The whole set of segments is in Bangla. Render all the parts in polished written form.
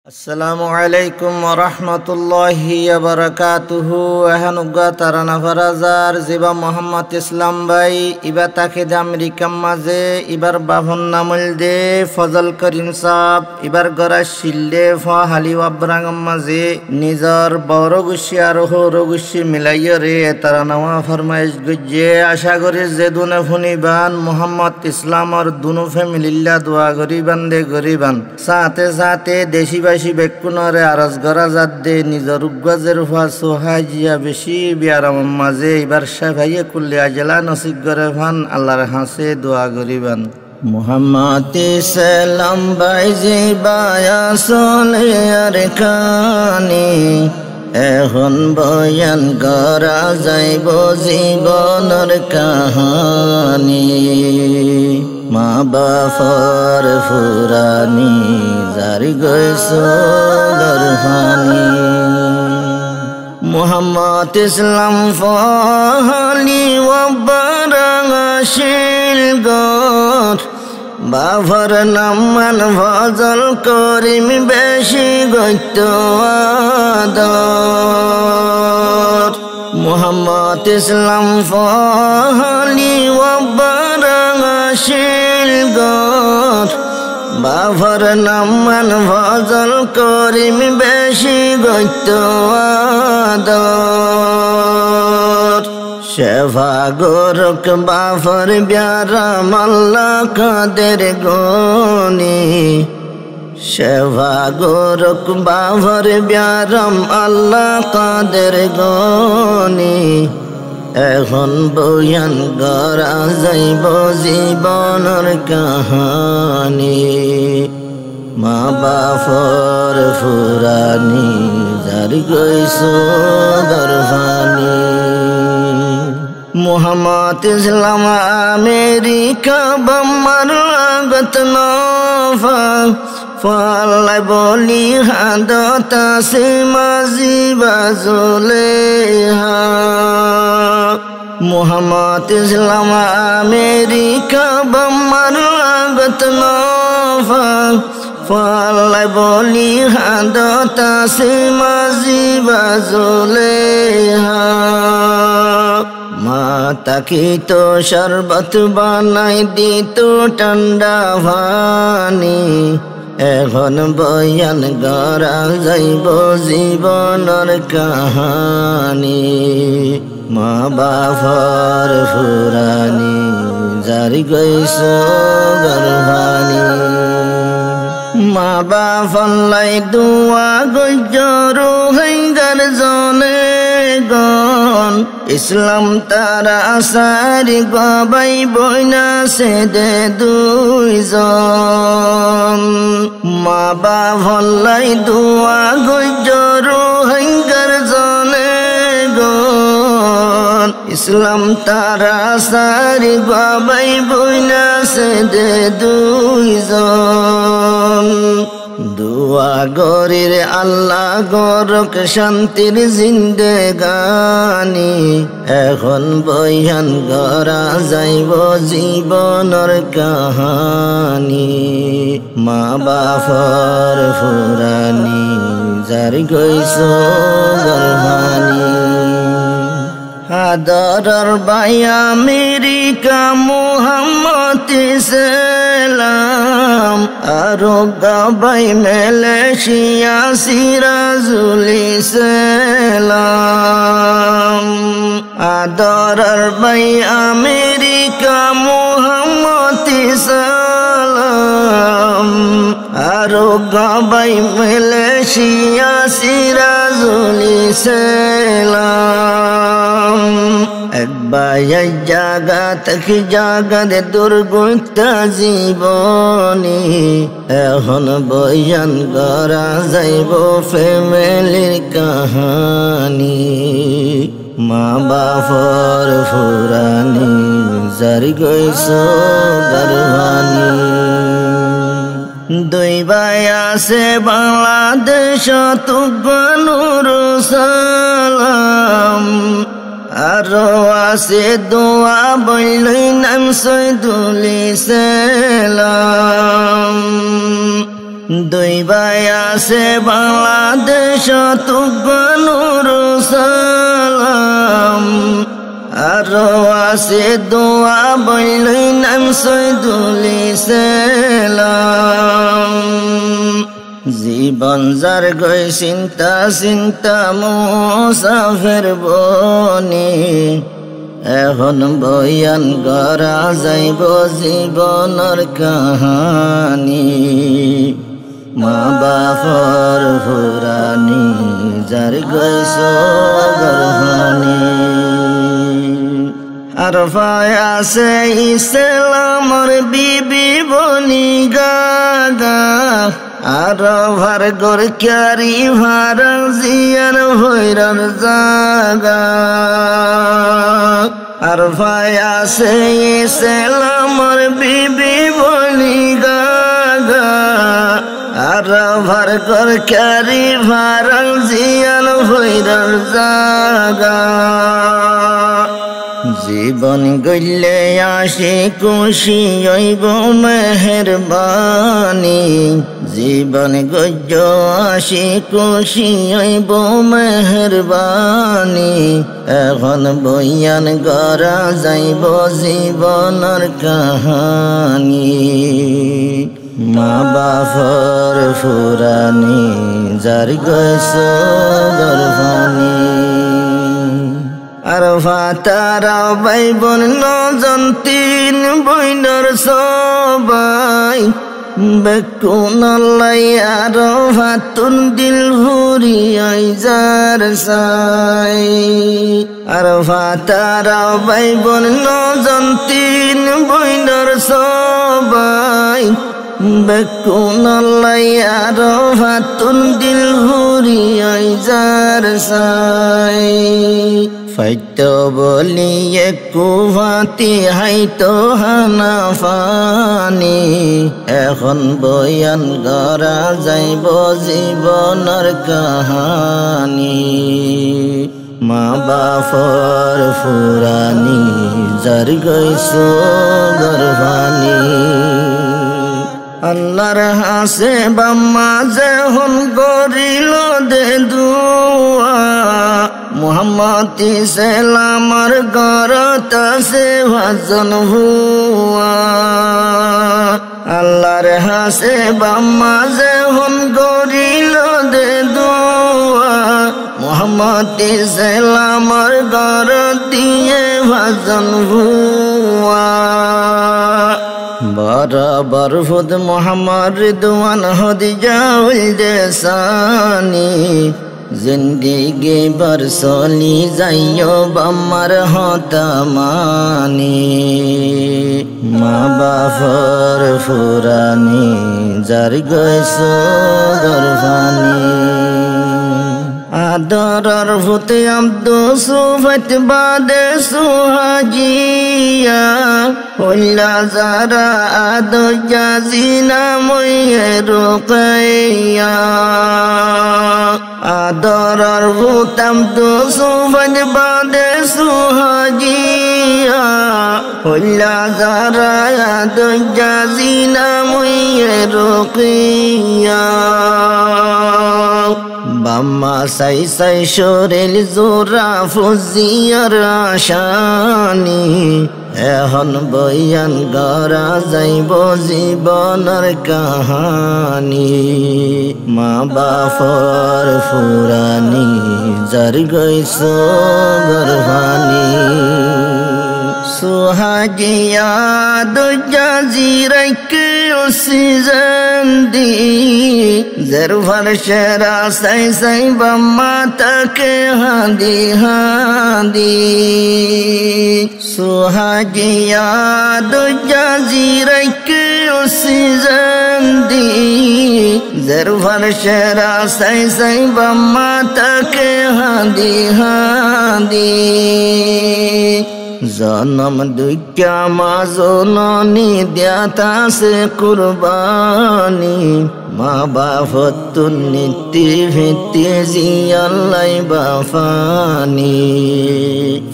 আসসালামু আলাইকুম ওয়া রাহমাতুল্লাহি ওয়া বারাকাতুহু। এহানুগা তারানা ফারাজার জিবা মোহাম্মদ ইসলাম ভাই ইবা তাকে দে আমেরিকার মাঝে ইবার বাভন নামল দে ফজল করিম সাহ ইবার গড়া শিল্লে ফ হালি ওয়াব্রাঙ্গম মাঝে নিজর বড় গুছি আর হর গুছি মিলাইয় রে তারানাওয়া ফরমাইশ গুজে আশা করি যে দুনে ফুনিবান মোহাম্মদ ইসলামর দুনো ফ্যামিলিল্লা দোয়া গরিবান দে গরিবান সাথে সাথে দেশি বেকুনরে আরজ গরা যাদ দে নিজর উগ্গজের উফা সোহাজিয়া বেশি বিয়ারাম মাঝে এবার সাফাইয়ে কুল্লি আজলা নসিব করে ফান আল্লাহর হাসে দোয়া করিবান। মুহাম্মদ সালাম ভাই জিবায়া সোলে আর কানি এখন বয়ান করা যাইব জীবনের কাহানি মা বাপর ফুরানি জারি গইছো গরহানি মুহাম্মদ ইসলাম ফহালি ওয়াবারাশিল গর বাফর নামান ফজল করিম বেশি গইত আদর মুহাম্মদ ইসলাম ফহালি ওয়াবারাশিল গর বাফর নামান ফজল করিম বেশি গইত আদর শেফা গোরক বাফর ব্যারাম আল্লাহ কাদের গনি শেফা গোরক বাফর ব্যারাম আল্লাহ কাদের গনি এখন বয়ান করা যাইব জীবনের কাহানি মা বাপর ফুরানি জারি গইছো গরহানি মুহাম্মদ ইসলাম আমেরিকা বাম্মার আগত নফা ফাল্লাই বলি হাদত আছে মাঝি বাজলে মুহাম্মদ ইসলাম আমেরিকা বাম্মার আগত নফা ফাল্লাই বলি হাদত আছে মাঝি বাজলে মা তাকি তো শরবত বানাই দিত ঠান্ডা পানি এখন বয়ান করা যাইব জীবনের কাহানি মা বাপর ফুরানি জারি গইছো গরহানি মা বাপলাই দুয়া গজরু হাইগার জনে গন ইসলাম তারা সারি গবাই বইনা সে দে দুইজন মা বাপলাই দুয়া গজরু হাইগার জনে গন ইসলাম তারা সারি গবাই বইনা সে দে দুইজন দুয়া গরির আল্লাহ গরক শান্তির জিন্দেগানি এখন বয়ান করা যাইব জীবনের কাহানি মা বাপর ফুরানি জারি গইছো গরহানি আদরর ভাই আমেরিকা মুহাম্মদ ইসলাম আরো গাবাই মালয়েশিয়া সিরাজুল ইসলাম আদরর ভাই আমেরিকা মুহাম্মদ ইসলাম আরো গাবাই মালয়েশিয়া সিরাজুল ইসলাম একবার জাগা থেকে জাগা দে দুর্গতা জীবনী এখন বয়ান করা যাইব ফ্যামিলির কাহানি মা বাপর ফুরানি জারি গইছো গরহানি দুই ভাই আছে বাংলাদেশ তুগনুর সালাম আরো আছে দোয়া বইলই নাম সৈদুল ইসলাম দুই ভাই আছে বাংলাদেশ তুগনুর সালাম আরো আছে দোয়া বইলই নাম সৈদুল ইসলাম জীবন যার গই চিন্তা চিন্তা মুসাফির বনি এখন বয়ান করা যাইব জীবনের কাহানি মা বাপর ফুরানি যার গৈছ গরহানি আর আছে ইসলামর বিবি বনি গাগা আর ভার গর ক্যারি ভার জিয়ার ভৈরর জাগা আর আছে ইসলামর বিবি বনি গাগা আর ভার গর ক্যারি ভার জিয়ার ভৈরর জাগা জীবন গইলে আসি খুশি হইব মেহেরবানি জীবন গজ্জ আসি খুশি হইব মেহেরবানি এখন বয়ান করা যাইব জীবনের কাহানি মা বাপর ফুরানি যার গৈছ গরহানি আর ভাতারা ভাই বোন নজন তিন বইনর সবাই বেকুন লাই আর ভাতুন দিল ভুরি যার সাই আর ভাতারা ভাই বোন নজন তিন বইনর সবাই বেকুন লাই আর ভাতুন দিল ভুরি যার সাই ফাইতো বলি কুভাতি হাইতো হানা ফানি এখন বয়ান করা যাইব জীবনের কাহানি মা বাপর ফুরানি যার গৈছ গরহানি আল্লাহর হাসে বাম্মা যেহন করিল দে দুয়া মুহাম্মদ ইসলামর গরত সে ভাজন হুয়া আল্লাহর হাসে বাম্মা যেহন করিল দে দুয়া মুহাম্মদ ইসলামর গরত দিয়ে ভাজন হুয়া বরাবর ফুদ মোহাম্মদ রিদওয়ান হদিজা উলদে সানি জিন্দেগি বরসলি যাইও বাম্মার হতামানি মা বাপর ফুরানি যার গৈছ গরহানি আদরর ভূতে আব্দু সুফত বাদে সুহাজিয়া হইলা যারা আদো জাজিনা ময়ে রুকাইয়া আদরর ভূত আব্দু সুফত বাদে সুহাজিয়া হইলা যারা আদো জাজিনা ময়ে রুকাইয়া বাম্মা সাই সাই শরীর জোরা ফুজিয়ার আশানি এখন বয়ান করা যাইব জীবনের কাহানি মা বাপর ফুরানি যার গৈছ গরহানি সুহাজিয়া দুজাজিরাইকে ওসিজন্দি জরফর শেরা সাই সাই বাম্মা তাকে হাদি হাদি সুহাজিয়া দুজাজিরাইকে ওসিজন্দি জরফর শেরা সাই সাই বাম্মা তাকে হাদি হাদি জনম দুঃখা মা জননী দেতা সে কুরবানি মা বাপতুন নীতি ভিত্তি জিয়াল্লাই বাফানি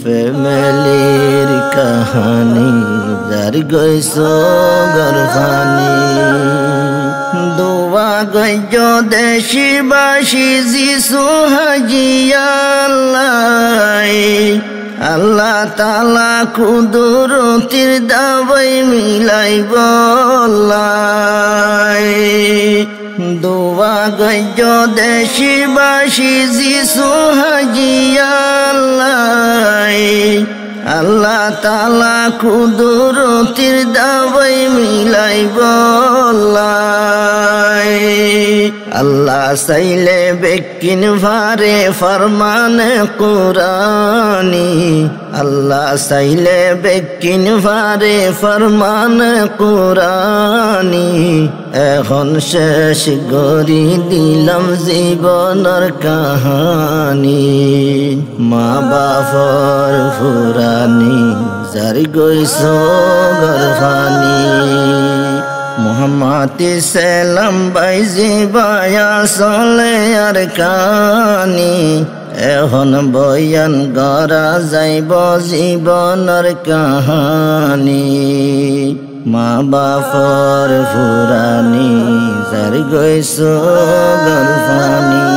ফ্যামিলির কাহানি যার গৈছ গরহানি দোয়া গজ্জ দেশবাসী যিশু হাজিয়া আল্লাহ তাআলা কুদরতির দাওয়াই মিলাই বলাই দোয়া গজ্জ দেশবাসী যিশু হাজিয়া আল্লাহ তাআলা কুদরতির দাওয়াই মিলাই বলাই আল্লাহ চাইলে বেকিন ভারে ফরমানে কুরআনি আল্লাহ চাইলে বেকিন ভারে ফরমানে কুরআনি এখন শেষ গরি দিলাম জীবনের কাহানি মা বাপর ফুরানি যার গইছ গরফানি মোহাম্মদ সালাম বাইজি বায়া চলে আর কানি এখন বয়ান গড়া যাইব জীবনের কাহানি মা বাপর ফুরানি যার গইছ গরফানি।